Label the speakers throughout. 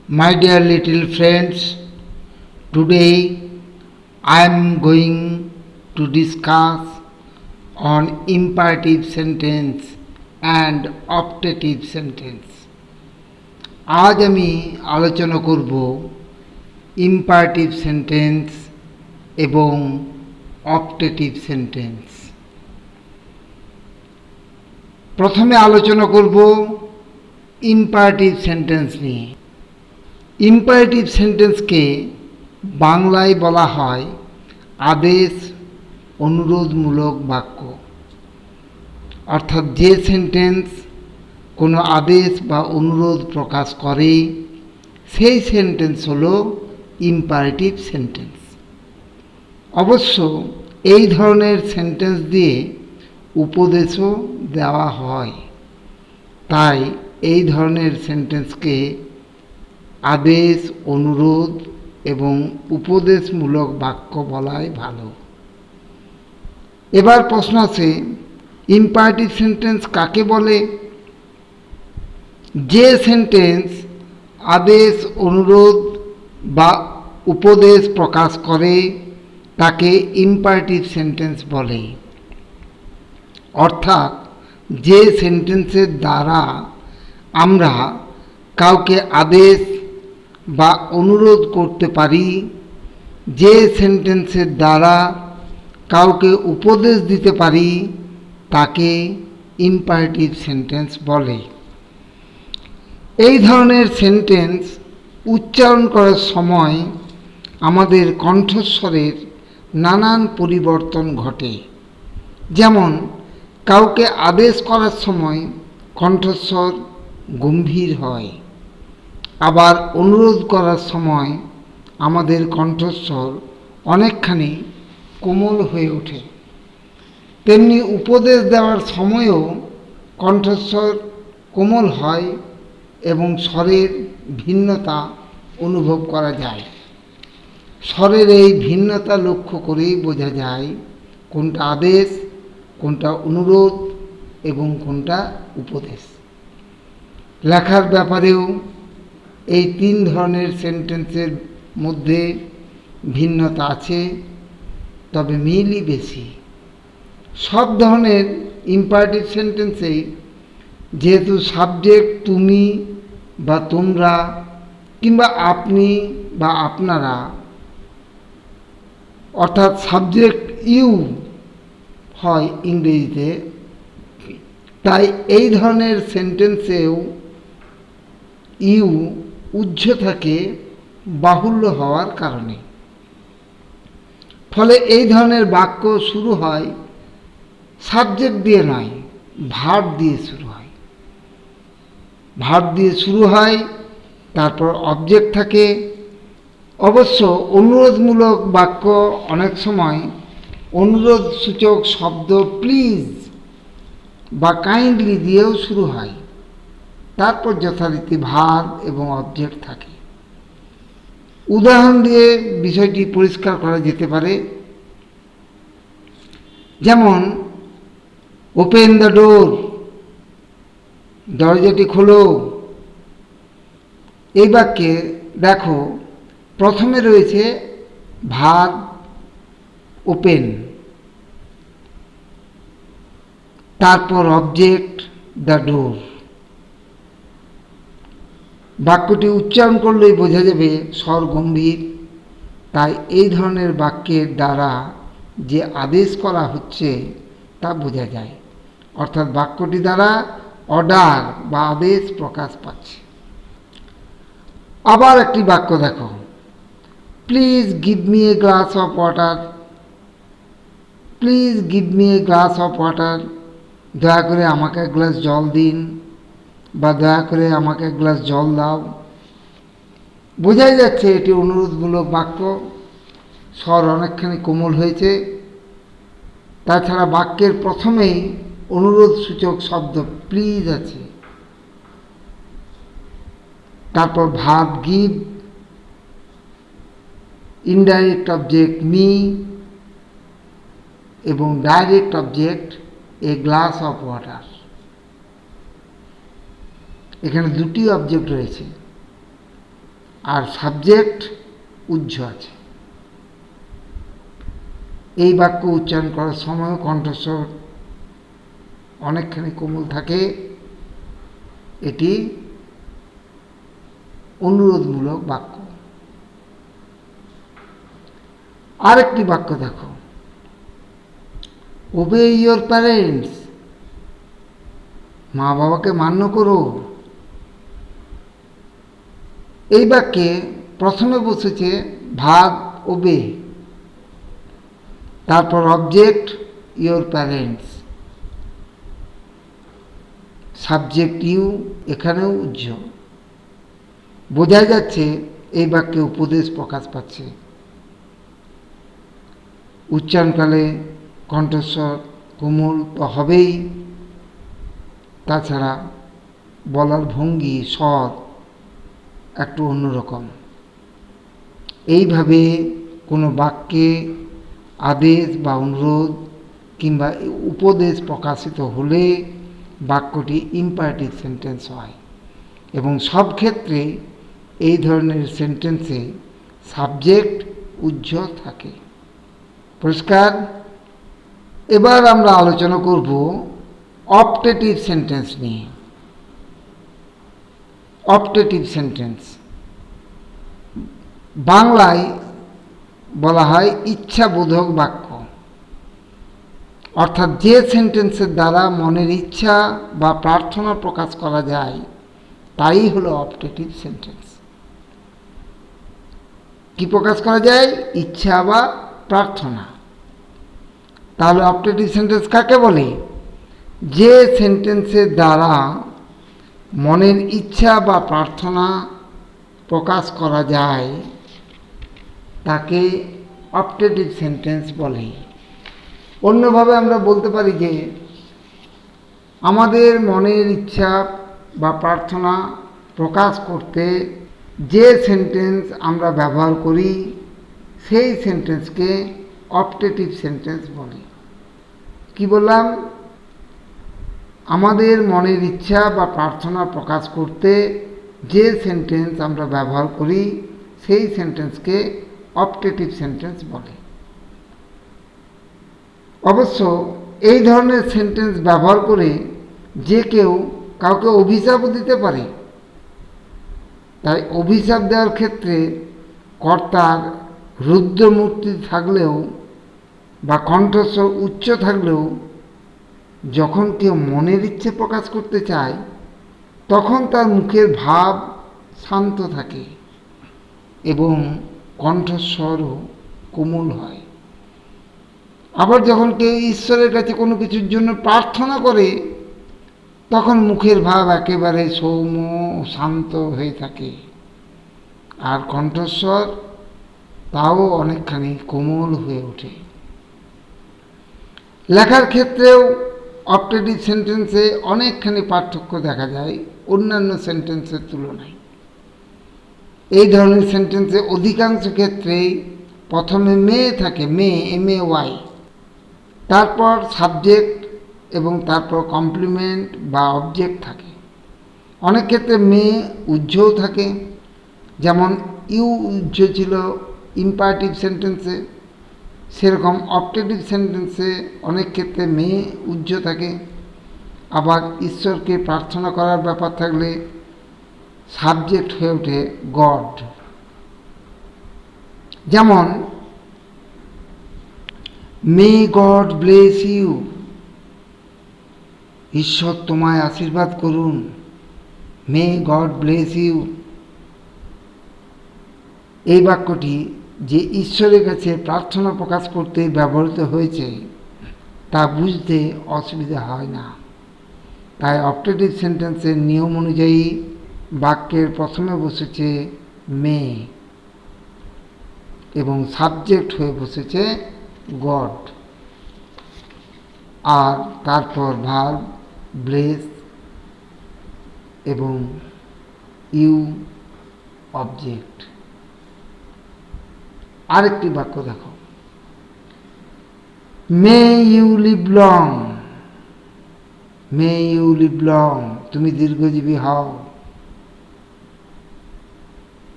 Speaker 1: My dear little friends, today I am going to discuss on imperative sentence and optative sentence. আজ আমি আলোচনা করব imperative sentence এবং optative sentence. প্রথমে আলোচনা করব imperative sentence নিয়ে। ইম্পারেটিভ সেন্টেন্সকে বাংলায় বলা হয় আদেশ অনুরোধমূলক বাক্য, অর্থাৎ যে সেন্টেন্স কোনো আদেশ বা অনুরোধ প্রকাশ করে সেই সেন্টেন্স হলো ইম্পারেটিভ সেন্টেন্স। অবশ্য এই ধরনের সেন্টেন্স দিয়ে উপদেশও দেওয়া হয়, তাই এই ধরনের সেন্টেন্সকে আদেশ, অনুরোধ এবং উপদেশমূলক বাক্য বলাই ভালো। এবার প্রশ্ন আছে, ইম্পারেটিভ সেন্টেন্স কাকে বলে? যে সেন্টেন্স আদেশ, অনুরোধ বা উপদেশ প্রকাশ করে তাকে ইম্পারেটিভ সেন্টেন্স বলে। অর্থাৎ যে সেন্টেন্সের দ্বারা আমরা কাউকে আদেশ বা অনুরোধ করতে পারি, যে সেন্টেন্সের দ্বারা কাউকে উপদেশ দিতে পারি তাকে ইম্পারেটিভ সেন্টেন্স বলে। এই ধরনের সেন্টেন্স উচ্চারণ করার সময় আমাদের কণ্ঠস্বরের নানান পরিবর্তন ঘটে। যেমন কাউকে আদেশ করার সময় কণ্ঠস্বর গম্ভীর হয়, আবার অনুরোধ করার সময় আমাদের কণ্ঠস্বর অনেকখানি কোমল হয়ে ওঠে। তেমনি উপদেশ দেওয়ার সময়ও কণ্ঠস্বর কোমল হয় এবং স্বরের ভিন্নতা অনুভব করা যায়। স্বরের এই ভিন্নতা লক্ষ্য করেই বোঝা যায় কোনটা আদেশ, কোনটা অনুরোধ এবং কোনটা উপদেশ। লেখার ব্যাপারেও এই তিন ধরনের সেন্টেন্সের মধ্যে ভিন্নতা আছে, তবে মিলই বেশি। সব ধরনের ইম্পারেটিভ সেন্টেন্সেই যেহেতু সাবজেক্ট তুমি বা তোমরা কিংবা আপনি বা আপনারা, অর্থাৎ সাবজেক্ট ইউ হয় ইংরেজিতে, তাই এই ধরনের সেন্টেন্সেও ইউ উহ্য থাকে বাহুল্য হওয়ার কারণে। ফলে এই ধরনের বাক্য শুরু হয় সাবজেক্ট দিয়ে নয়, ভার্ব দিয়ে শুরু হয়। ভার্ব দিয়ে শুরু হয়, তারপর অবজেক্ট থাকে। অবশ্য অনুরোধমূলক বাক্য অনেক সময় অনুরোধ সূচক শব্দ প্লিজ বা কাইন্ডলি দিয়েও শুরু হয়, তারপর যথারীতি ভার্ব এবং অবজেক্ট থাকে। উদাহরণ দিয়ে বিষয়টি পরিষ্কার করা যেতে পারে। যেমন ওপেন দ্য ডোর, দরজাটি খোলো। এই বাক্যে দেখো প্রথমে রয়েছে ভার্ব ওপেন, তারপর অবজেক্ট দ্য ডোর। বাক্যটি উচ্চারণ করলেই বোঝা যাবে স্বর গম্ভীর। তাই এই ধরনের বাক্যের দ্বারা যে আদেশ করা হচ্ছে তা বোঝা যায়, অর্থাৎ বাক্যটি দ্বারা অর্ডার বা আদেশ প্রকাশ পাচ্ছে। আবার একটি বাক্য দেখো, please give me a glass of water. Please give me a glass of water, দয়া করে আমাকে এক গ্লাস জল দিন বা দয়া করে আমাকে এক গ্লাস জল দাও। বোঝাই যাচ্ছে এটি অনুরোধমূলক বাক্য, স্বর অনেকখানি কোমল হয়েছে। তাছাড়া বাক্যের প্রথমেই অনুরোধ সূচক শব্দ প্লিজ আছে, তারপর verb give, indirect object me এবং direct object a glass of water. এখানে দুটি অবজেক্ট রয়েছে। আর সাবজেক্ট উহ্য আছে। এই বাক্য উচ্চারণ করার সময় কণ্ঠস্বর অনেকখানি কোমল থাকে। এটি অনুরোধমূলক বাক্য। আরেকটি বাক্য দেখো, ওবে ইয়োর প্যারেন্টস, মা বাবাকে মান্য করো। এই বাক্যে প্রথমে বসেছে ভার্ব ওবে, তারপর object your parents, subject you, এখানেও উহ্য। বোঝা যাচ্ছে এই বাক্যে উপদেশ প্রকাশ পাচ্ছে। উচ্চারণকালে কণ্ঠস্বর কোমল তো হবেই, তাছাড়া বলার ভঙ্গি স্বর একটু অন্যরকম। এইভাবে কোনো বাক্যে আদেশ বা অনুরোধ কিংবা উপদেশ প্রকাশিত হলে বাক্যটি ইম্পারেটিভ সেন্টেন্স হয়, এবং সব ক্ষেত্রে এই ধরনের সেন্টেন্সে সাবজেক্ট উহ্য থাকে। পরিষ্কার? এবার আমরা আলোচনা করব অপটেটিভ সেন্টেন্স নিয়ে। অপটেটিভ সেন্টেন্স বাংলায় বলা হয় ইচ্ছাবোধক বাক্য, অর্থাৎ যে সেন্টেন্সের দ্বারা মনের ইচ্ছা বা প্রার্থনা প্রকাশ করা যায় তাই হলো অপটেটিভ সেন্টেন্স। কি প্রকাশ করা যায়? ইচ্ছা বা প্রার্থনা। তাহলে অপটেটিভ সেন্টেন্স কাকে বলে? যে সেন্টেন্সের দ্বারা মনের ইচ্ছা বা প্রার্থনা প্রকাশ করা যায় তাকে অপটেটিভ সেন্টেন্স বলে। অন্যভাবে আমরা বলতে পারি যে আমাদের মনের ইচ্ছা বা প্রার্থনা প্রকাশ করতে যে সেন্টেন্স আমরা ব্যবহার করি সেই সেন্টেন্সকে অপটেটিভ সেন্টেন্স বলে। কি বললাম? আমাদের মনের ইচ্ছা বা প্রার্থনা প্রকাশ করতে যে সেন্টেন্স আমরা ব্যবহার করি সেই সেন্টেন্সকে অপটেটিভ সেন্টেন্স বলে। অবশ্য এই ধরনের সেন্টেন্স ব্যবহার করে যে কেউ কাউকে অভিশাপও দিতে পারে। তাই অভিশাপ দেওয়ার ক্ষেত্রে কর্তার রুদ্রমূর্তি থাকলেও বা কণ্ঠস্বর উচ্চ থাকলেও যখন কেউ মনের ইচ্ছে প্রকাশ করতে চায় তখন তার মুখের ভাব শান্ত থাকে এবং কণ্ঠস্বরও কোমল হয়। আবার যখন কেউ ঈশ্বরের কাছে কোনো কিছুর জন্য প্রার্থনা করে তখন মুখের ভাব একেবারে সৌম্য শান্ত হয়ে থাকে, আর কণ্ঠস্বর তাও অনেকখানি কোমল হয়ে ওঠে। লেখার ক্ষেত্রেও অপটেটিভ সেন্টেন্সে অনেকখানি পার্থক্য দেখা যায় অন্যান্য সেন্টেন্সের তুলনায়। এই ধরনের সেন্টেন্সে অধিকাংশ ক্ষেত্রেই প্রথমে মে থাকে, মে, MAY, তারপর সাবজেক্ট এবং তারপর কমপ্লিমেন্ট বা অবজেক্ট থাকে। অনেক ক্ষেত্রে মে উহ্যও থাকে, যেমন ইউ উহ্য ছিল ইম্পারেটিভ সেন্টেন্সে, সেরকম অপটেটিভ সেন্টেন্সে অনেক ক্ষেত্রে মে উহ্য থাকে। আবার ঈশ্বরকে প্রার্থনা করার ব্যাপার থাকলে সাবজেক্ট হয়ে ওঠে গড। যেমন মে গড ব্লেস ইউ, ঈশ্বর তোমায় আশীর্বাদ করুন, মে গড ব্লেস ইউ। এই বাক্যটি যে ঈশ্বরের কাছে প্রার্থনা প্রকাশ করতে ব্যবহৃত হয়েছে তা বুঝতে অসুবিধা হয় না। তাই অপটেটিভ সেন্টেন্সের নিয়ম অনুযায়ী বাক্যের প্রথমে বসেছে মে এবং সাবজেক্ট হয়ে বসেছে গড, আর তারপর ভার্ব ব্লেস এবং ইউ অবজেক্ট। আরেকটি বাক্য দেখো, may you live long, may you live long, তুমি দীর্ঘজীবী হও।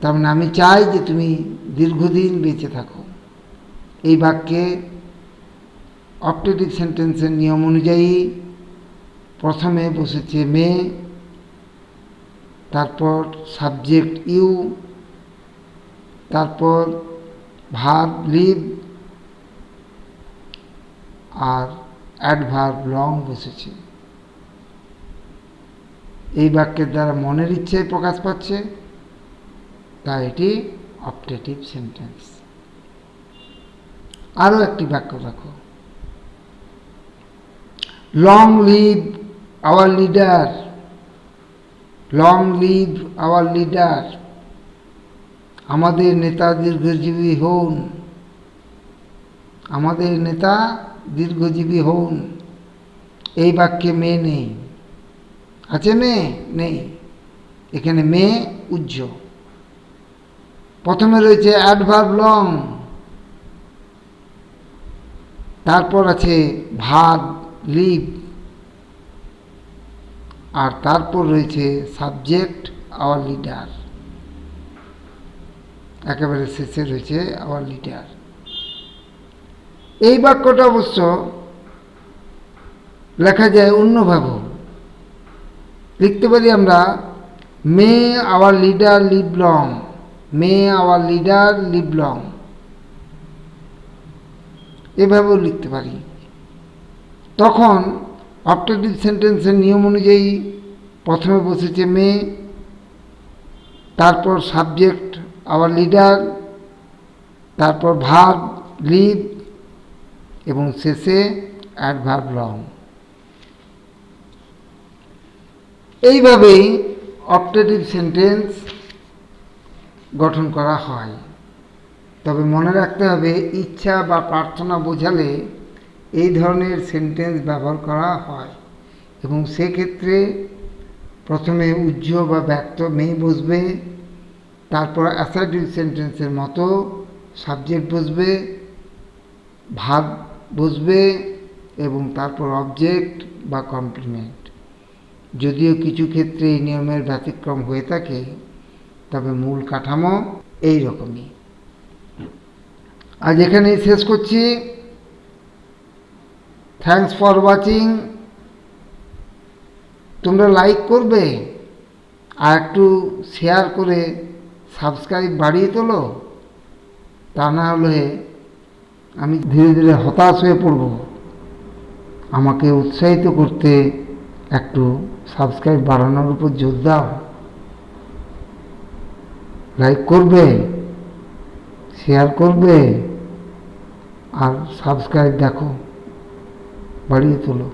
Speaker 1: তার মানে আমি চাই যে তুমি দীর্ঘদিন বেঁচে থাকো। এই বাক্যে অপটেটিভ সেন্টেন্সের নিয়ম অনুযায়ী প্রথমে বসেছে মে, তারপর সাবজেক্ট ইউ, তারপর ভার্ব লিভ আর অ্যাডভার্ব লং বসেছে। এই বাক্যের দ্বারা মনের ইচ্ছায় প্রকাশ পাচ্ছে, তাই এটি অপটেটিভ সেন্টেন্স। আরও একটি বাক্য দেখো, long live our leader, long live our leader, আমাদের নেতা দীর্ঘজীবী হন, আমাদের নেতা দীর্ঘজীবী হন। এই বাক্যে মে নেই, আছে মে? নেই, এখানে মে উজ্জ্বল। প্রথমে রয়েছে অ্যাডভার্ব লং, তারপর আছে ভার্ব লিভ, আর তারপর রয়েছে সাবজেক্ট আওয়ার লিডার, একেবারে শেষে রয়েছে আওয়ার লিডার। এই বাক্যটা অবশ্য লেখা যায় অন্যভাবে, লিখতে পারি আমরা may our leader live long, may our leader live long, এভাবেও লিখতে পারি। তখন অপটেটিভ সেন্টেন্সের নিয়ম অনুযায়ী প্রথমে বসেছে মে, তারপর সাবজেক্ট আওয়ার লিডার, তারপর ভার্ব লিভ এবং শেষে অ্যাডভার্ব লং। এইভাবেই অপটেটিভ সেন্টেন্স গঠন করা হয়। তবে মনে রাখতে হবে, ইচ্ছা বা প্রার্থনা বোঝালে এই ধরনের সেন্টেন্স ব্যবহার করা হয়, এবং সেক্ষেত্রে প্রথমে উজ্জ্বল বা ব্যক্ত মে বসবে, তারপর অ্যাসার্টিভ সেন্টেন্সের মতো সাবজেক্ট বসবে, ভার্ব বসবে এবং তারপর অবজেক্ট বা কমপ্লিমেন্ট। যদিও কিছু ক্ষেত্রে এই নিয়মের ব্যতিক্রম হয়ে থাকে, তবে মূল কাঠামো এই রকমই। আজ এখানেই শেষ করছি। Thanks for watching. তোমরা লাইক করবে আর একটু শেয়ার করে সাবস্ক্রাইব বাড়িয়ে তোলো, তা না হলে আমি ধীরে ধীরে হতাশ হয়ে পড়ব। আমাকে উৎসাহিত করতে একটু সাবস্ক্রাইব বাড়ানোর উপর জোর দাও। লাইক করবে, শেয়ার করবে আর সাবস্ক্রাইব দেখো, বাড়িয়ে তোলো।